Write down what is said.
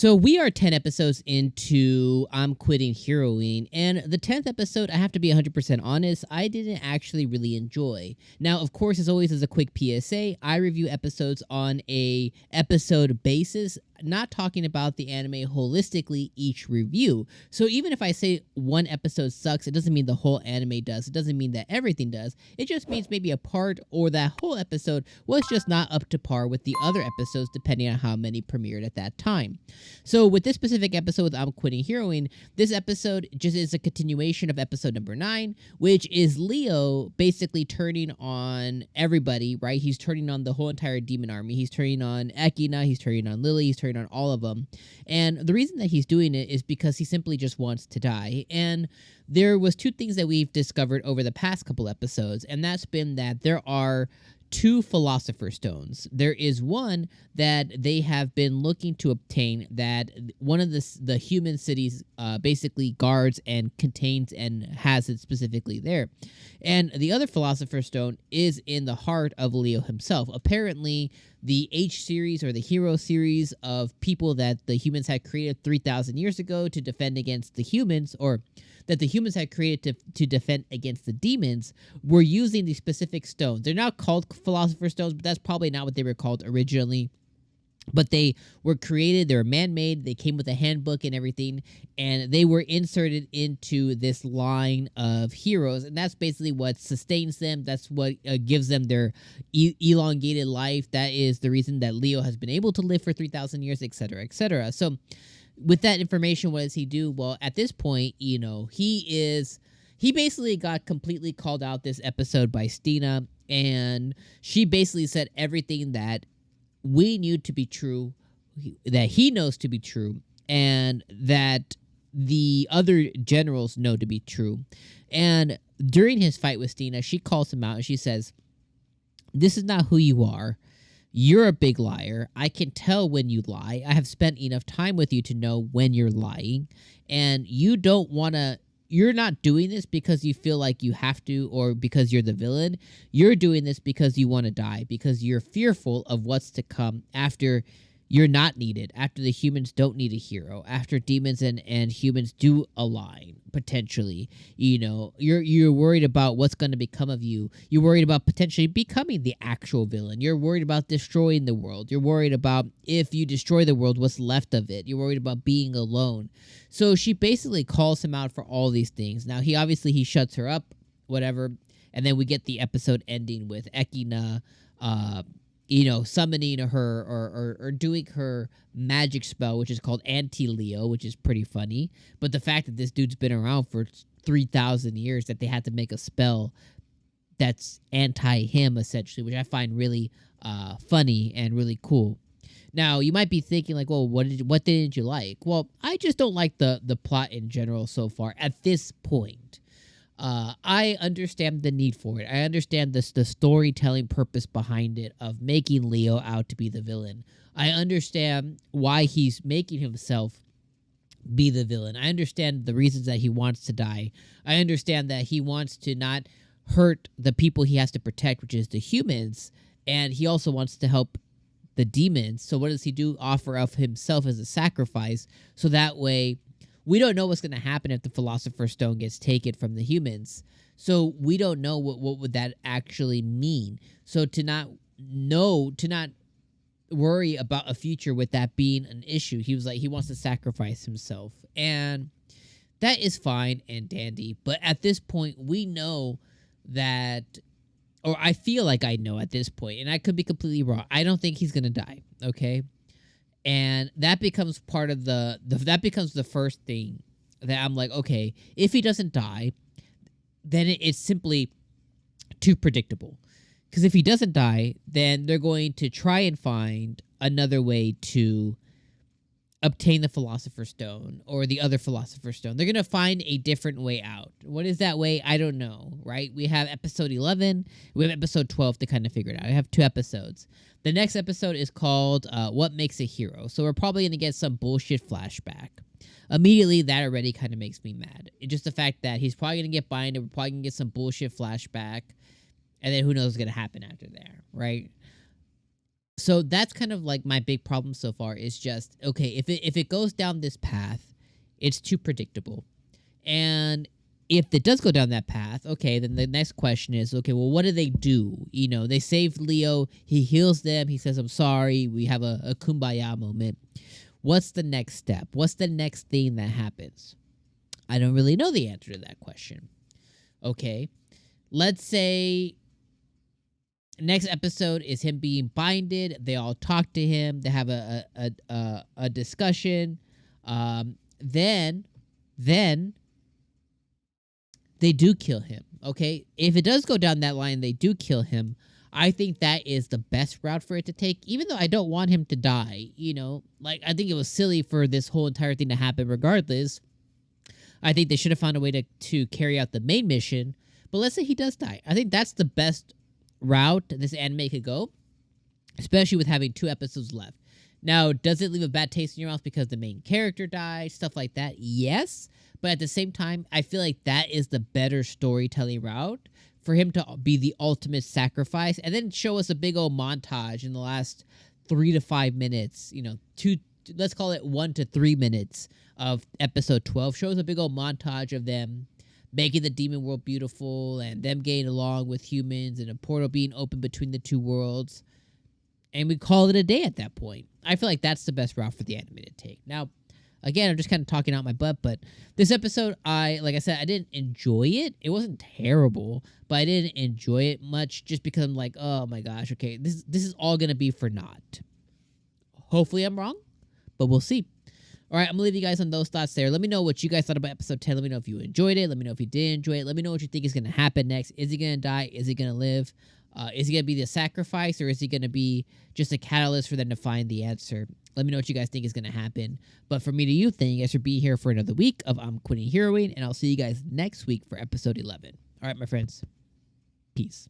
So we are 10 episodes into I'm Quitting Heroing, and the 10th episode, I have to be 100% honest, I didn't actually really enjoy. Now, of course, as always, as a quick PSA, I review episodes on a episode basis, not talking about the anime holistically each review. So even if I say one episode sucks, it doesn't mean the whole anime does. It doesn't mean that everything does. It just means maybe a part or that whole episode was just not up to par with the other episodes, depending on how many premiered at that time. So with this specific episode with I'm Quitting Heroing, this episode just is a continuation of episode number 9, which is Leo basically turning on everybody, right? He's turning on the whole entire demon army. He's turning on Echidna, he's turning on Lily, he's turning on all of them. And the reason that he's doing it is because he simply just wants to die. And there was 2 things that we've discovered over the past couple episodes, and that's been that there are 2 Philosopher's Stones. There is one that they have been looking to obtain that one of the human cities basically guards and contains and has it specifically there. And the other Philosopher's Stone is in the heart of Leo himself. Apparently, the H series or the hero series of people that the humans had created 3,000 years ago to defend against the humans, or that the humans had created to defend against the demons, were using these specific stones. They're not called Philosopher's Stones, but that's probably not what they were called originally. But they were created, they were man-made, they came with a handbook and everything, and they were inserted into this line of heroes, and that's basically what sustains them. That's what gives them their elongated life. That is the reason that Leo has been able to live for 3,000 years, etc., etc. So with that information, what does he do? Well, at this point, you know, he basically got completely called out this episode by Stina, and she basically said everything that we knew to be true, that he knows to be true, and that the other generals know to be true. And during his fight with Stina, she calls him out and she says, "This is not who you are. You're a big liar. I can tell when you lie. I have spent enough time with you to know when you're lying. And you don't want to... You're not doing this because you feel like you have to or because you're the villain. You're doing this because you want to die, because you're fearful of what's to come after you're not needed, after the humans don't need a hero, after demons and humans do align, potentially. You know, you're worried about what's going to become of you. You're worried about potentially becoming the actual villain. You're worried about destroying the world. You're worried about if you destroy the world, what's left of it. You're worried about being alone." So she basically calls him out for all these things. Now, he shuts her up, whatever, and then we get the episode ending with Echidna, summoning her or doing her magic spell, which is called Anti-Leo, which is pretty funny. But the fact that this dude's been around for 3,000 years, that they had to make a spell that's anti-him, essentially, which I find really funny and really cool. Now, you might be thinking, like, well, what didn't you like? Well, I just don't like the plot in general so far at this point. I understand the need for it. I understand the storytelling purpose behind it of making Leo out to be the villain. I understand why he's making himself be the villain. I understand the reasons that he wants to die. I understand that he wants to not hurt the people he has to protect, which is the humans, and he also wants to help the demons. So what does he do? Offer of himself as a sacrifice, so that way we don't know what's going to happen if the Philosopher's Stone gets taken from the humans. So we don't know what would that actually mean. So to not worry about a future with that being an issue, he was like, he wants to sacrifice himself. And that is fine and dandy. But at this point, we know that, or I feel like I know at this point, and I could be completely wrong, I don't think he's going to die, okay? And that becomes part of that becomes the first thing that I'm like, okay, if he doesn't die, then it's simply too predictable. Because if he doesn't die, then they're going to try and find another way to obtain the Philosopher's Stone or the other Philosopher's Stone. They're going to find a different way out. What is that way? I don't know, right? We have episode 11. We have episode 12 to kind of figure it out. I have 2 episodes. The next episode is called What Makes a Hero. So we're probably going to get some bullshit flashback. Immediately, that already kind of makes me mad. It's just the fact that he's probably going to get binded. We're probably going to get some bullshit flashback. And then who knows what's going to happen after there, right? So that's kind of like my big problem so far is just, okay, if it goes down this path, it's too predictable. And if it does go down that path, okay, then the next question is, okay, well, what do they do? You know, they save Leo, he heals them, he says, I'm sorry, we have a kumbaya moment. What's the next step? What's the next thing that happens? I don't really know the answer to that question. Okay, let's say next episode is him being binded. They all talk to him. They have a discussion. Then they do kill him. Okay, if it does go down that line, they do kill him. I think that is the best route for it to take, even though I don't want him to die. You know, like, I think it was silly for this whole entire thing to happen regardless. I think they should have found a way to carry out the main mission. But let's say he does die. I think that's the best route this anime could go, especially with having 2 episodes left. Now, does it leave a bad taste in your mouth because the main character dies, stuff like that? Yes. But at the same time, I feel like that is the better storytelling route for him to be the ultimate sacrifice and then show us a big old montage in the last 3 to 5 minutes, you know, let's call it 1 to 3 minutes of episode 12. Shows a big old montage of them making the demon world beautiful and them getting along with humans and a portal being open between the 2 worlds. And we call it a day at that point. I feel like that's the best route for the anime to take. Now, again, I'm just kind of talking out my butt, but this episode, like I said, I didn't enjoy it. It wasn't terrible, but I didn't enjoy it much just because I'm like, oh my gosh, okay, this is all going to be for naught. Hopefully I'm wrong, but we'll see. All right, I'm going to leave you guys on those thoughts there. Let me know what you guys thought about episode 10. Let me know if you enjoyed it. Let me know if you did enjoy it. Let me know what you think is going to happen next. Is he going to die? Is he going to live? Is he going to be the sacrifice, or is he going to be just a catalyst for them to find the answer? Let me know what you guys think is going to happen. But for me to you, thank you guys for being here for another week of I'm Quitting Heroing, and I'll see you guys next week for episode 11. All right, my friends. Peace.